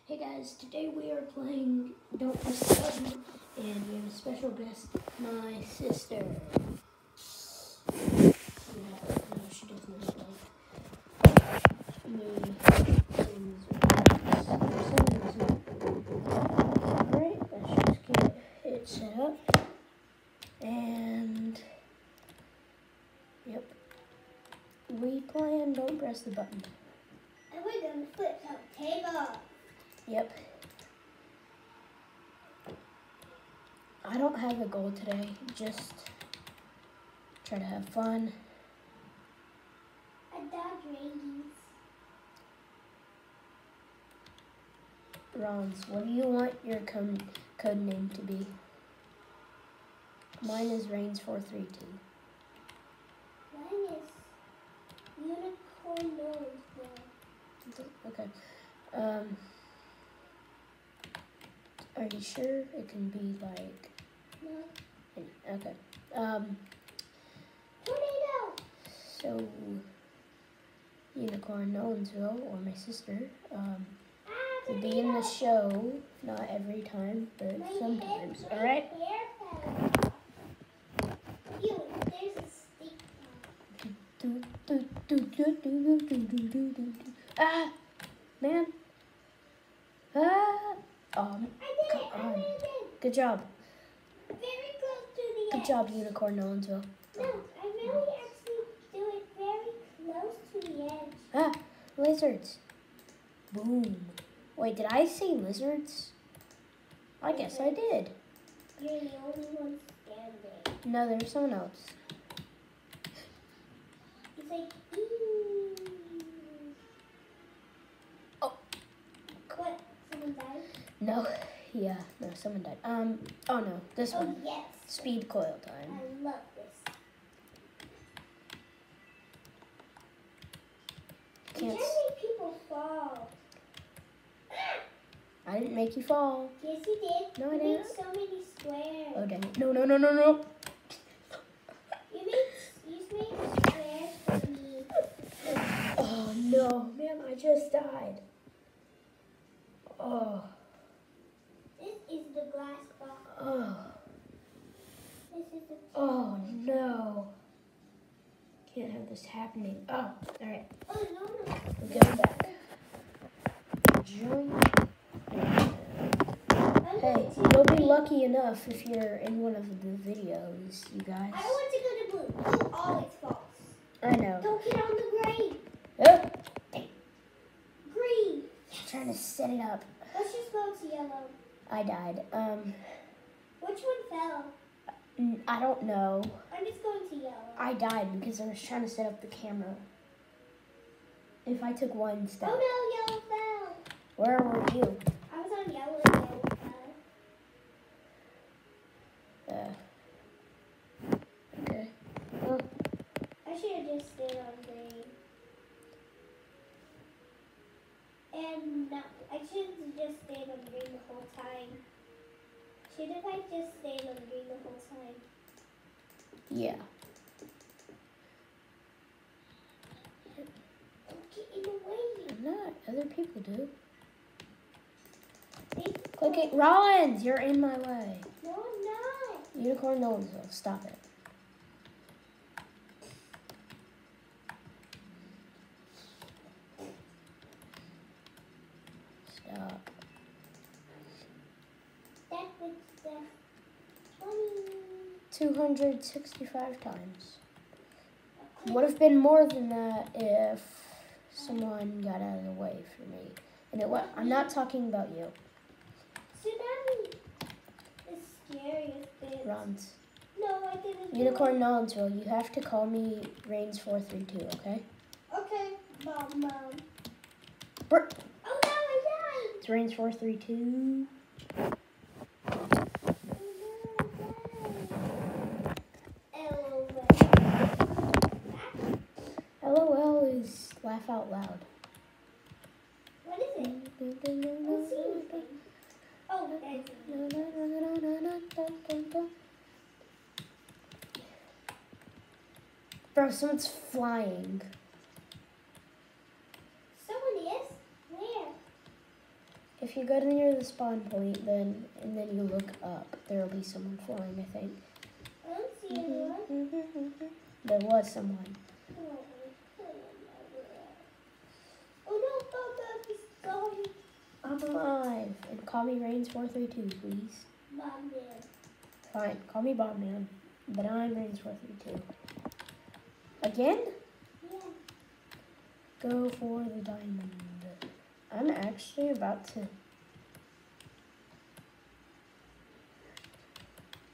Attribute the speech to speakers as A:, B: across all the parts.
A: Hey guys, today we are playing Don't Press the Button, and we have a special guest, my sister. Yeah, no, she doesn't look like me. Alright, let's just get it set up. And, yep. We playing Don't Press the Button.
B: And we're going to flip some table.
A: Yep. I don't have a goal today, just try to have fun.
B: A dog rabies.
A: Rons, what do you want your code name to be? Mine is Rains432.
B: Mine is Unicorn Nose.
A: Okay. Are you sure it can be like?
B: No.
A: Okay.
B: Tornado.
A: So Unicorn Nolensville, or my sister, will be in the show. Not every time, but sometimes. All right.
B: Ew, there's a stick.
A: Ah, man. Ah.
B: I did it. I did it.
A: Good job.
B: Very close to the
A: Good job, Unicorn Nolensville.
B: No, I really actually do it very close to the edge.
A: Ah, lizards. Boom. Wait, did I say lizards? I guess I did.
B: You're the only one standing.
A: No, there's someone else.
B: It's like, eee.
A: Oh.
B: What? Someone died?
A: No, yeah, no, someone died. Oh no, this one.
B: Oh, yes.
A: Speed coil time.
B: I love this. You
A: Can't.
B: can't make people fall.
A: I didn't make you fall.
B: Yes, you did.
A: No, I
B: You
A: didn't.
B: made so many squares.
A: Oh, dang it. No, no, no, no, no.
B: You made squares for me.
A: Oh, no. Man, I just died. Oh.
B: This is the glass box.
A: Oh.
B: This is the
A: Oh, no. Can't have this happening. Oh, all right.
B: Oh, no.
A: We're going back. Join. Hey, you'll be lucky enough if you're in one of the videos, you guys.
B: I want to go to blue. Blue always falls.
A: I know.
B: Don't get on the green.
A: Oh,
B: Green.
A: trying to set it up.
B: Let's just go to yellow.
A: I died.
B: Which one fell?
A: I don't know.
B: I'm just going to yellow.
A: I died because I was trying to set up the camera. If I took one step.
B: Oh no, yellow fell.
A: Where were you?
B: I was on yellow and yellow fell.
A: Okay. Well,
B: I should have just stayed on green. And no, I should have just stayed on green the whole time. Should have I just stayed on green the whole time?
A: yeah.
B: Don't get in the way.
A: I'm not. Other people do.
B: They-
A: Click it. Rollins, you're in my way.
B: No, I'm not.
A: Unicorn Nolensville, stop it. Stop.
B: That was the 20.
A: 265 times. Would have been more than that if someone got out of the way for me. And it was, I'm not talking about you.
B: Tsunami is scariest bit.
A: Rons.
B: No, I didn't.
A: Unicorn Nolensville, you have to call me Rains432, okay?
B: Okay, Mom.
A: Brr.
B: Oh no, I died.
A: It's Rains432. LOL is laugh out loud.
B: What is it? Oh, that's it.
A: Bro, someone's flying.
B: Someone is? Where?
A: If you go near the spawn point, then you look up, there will be someone flying, I think.
B: I don't see anyone.
A: There was someone.
B: Oh no, Bob, he's going.
A: I'm alive. And call me Rains432, please.
B: Bob,
A: Fine, call me Bobman. But I'm Rains432. Again?
B: yeah.
A: Go for the diamond. I'm actually about to...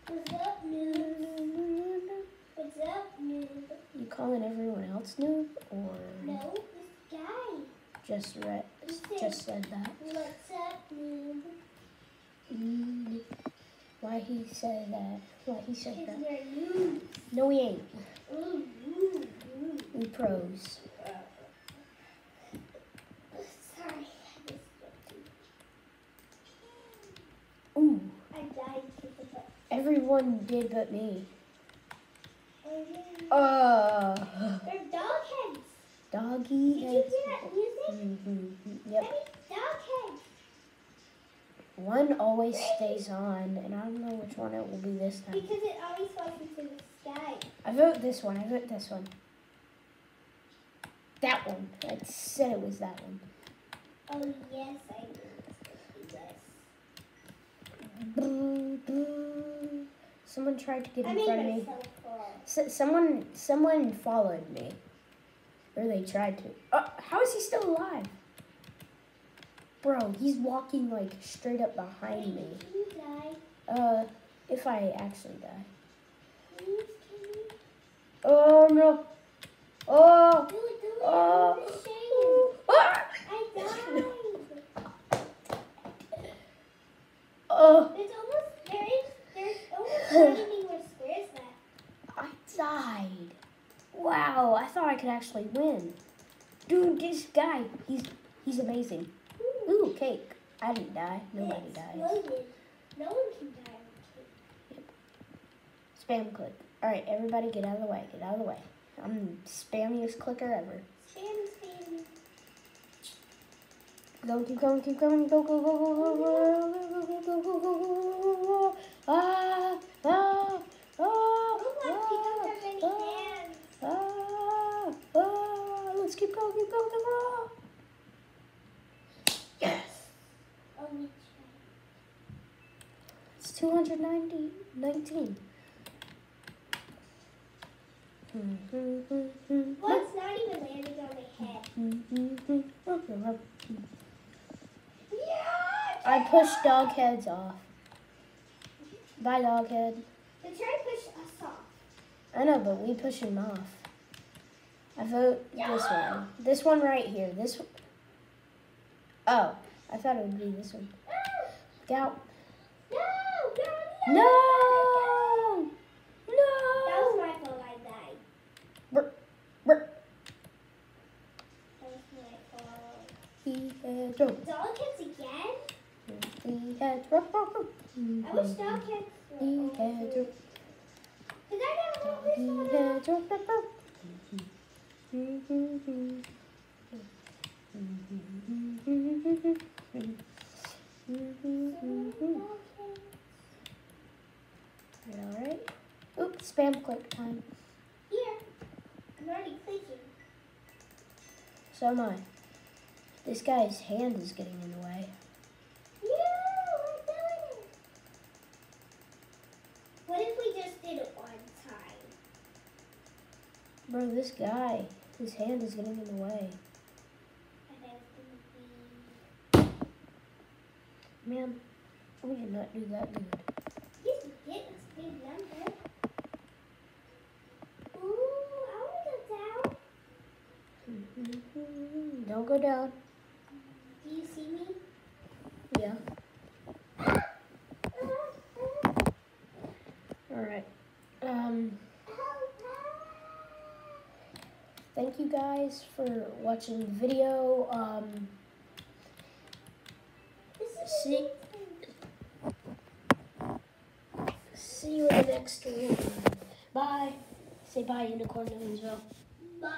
B: What's up, noob? What's up, noob?
A: You calling everyone else noob? Or
B: No, this guy.
A: just said that?
B: What's up, noob?
A: Why he said that? Why he said
B: Because
A: that?
B: we're noobs.
A: No, we ain't.
B: Ooh.
A: We pros.
B: Sorry.
A: Ooh.
B: I died to the butt.
A: Everyone did but me.
B: They're dog heads.
A: Doggy.
B: Did you hear that music?
A: Yep.
B: That is dog heads.
A: One always stays on, and I don't know which one it will be this time.
B: Because it always falls into the sky.
A: I vote this one. That one. I said it was that one.
B: Oh, yes, I knew it was this.
A: Someone tried to get
B: I
A: in
B: made
A: front of me.
B: myself fall.
A: Someone followed me. Or they tried to. How is he still alive? Bro, he's walking like straight up behind me.
B: Can you die?
A: If I actually die.
B: Please, can you?
A: Oh no. Oh.
B: Do it.
A: Oh.
B: I'm ashamed.
A: Ah!
B: I died.
A: Oh.
B: There's almost not any more squares left.
A: I died. Wow, I thought I could actually win. Dude, this guy, he's amazing. Ooh, cake. I didn't die. Nobody dies.
B: Exploded. No one can die on cake.
A: Spam click. Alright, everybody get out of the way. Get out of the way. I'm the spammiest clicker ever.
B: Spam.
A: Go, keep going, keep going. Go, go, go, go, go, go, go, go, go, go. Ah, ah, ah,
B: Roblox, you don't have any hands.
A: let's keep going, keep going, keep going. Yes.
B: Only try.
A: It's 219.
B: Well, it's not even landing on my head. Yeah!
A: I pushed dog heads off. Bye, dog head.
B: They're trying to push us off.
A: I know, but we push him off. I vote this one. This one right here. This one. Oh, I thought it would be this one. Get out.
B: No!
A: No!
B: That
A: No!
B: was my fault. I died.
A: Brr, brr.
B: That was my fault.
A: He had drunk.
B: Dog hits again?
A: He had drunk.
B: I wish dog hits were
A: He
B: over
A: had
B: here.
A: drunk.
B: Because I never know this
A: He
B: one.
A: had drunk. Alright. Oops, spam click time.
B: Here. I'm already clicking.
A: So am I. This guy's hand is getting in the way.
B: Yeah, we're doing it. What if we just did it one time?
A: Bro, this guy, his hand is getting in the way.
B: And then it's going to be...
A: Man, we did not do that good.
B: Yes, we did. It's a big number. Ooh, I want to go down.
A: Don't go down.
B: Do you see me?
A: Yeah. Alright. Thank you guys for watching the video. See you in the next one. Bye. Say bye, Unicorn Nose.
B: Bye.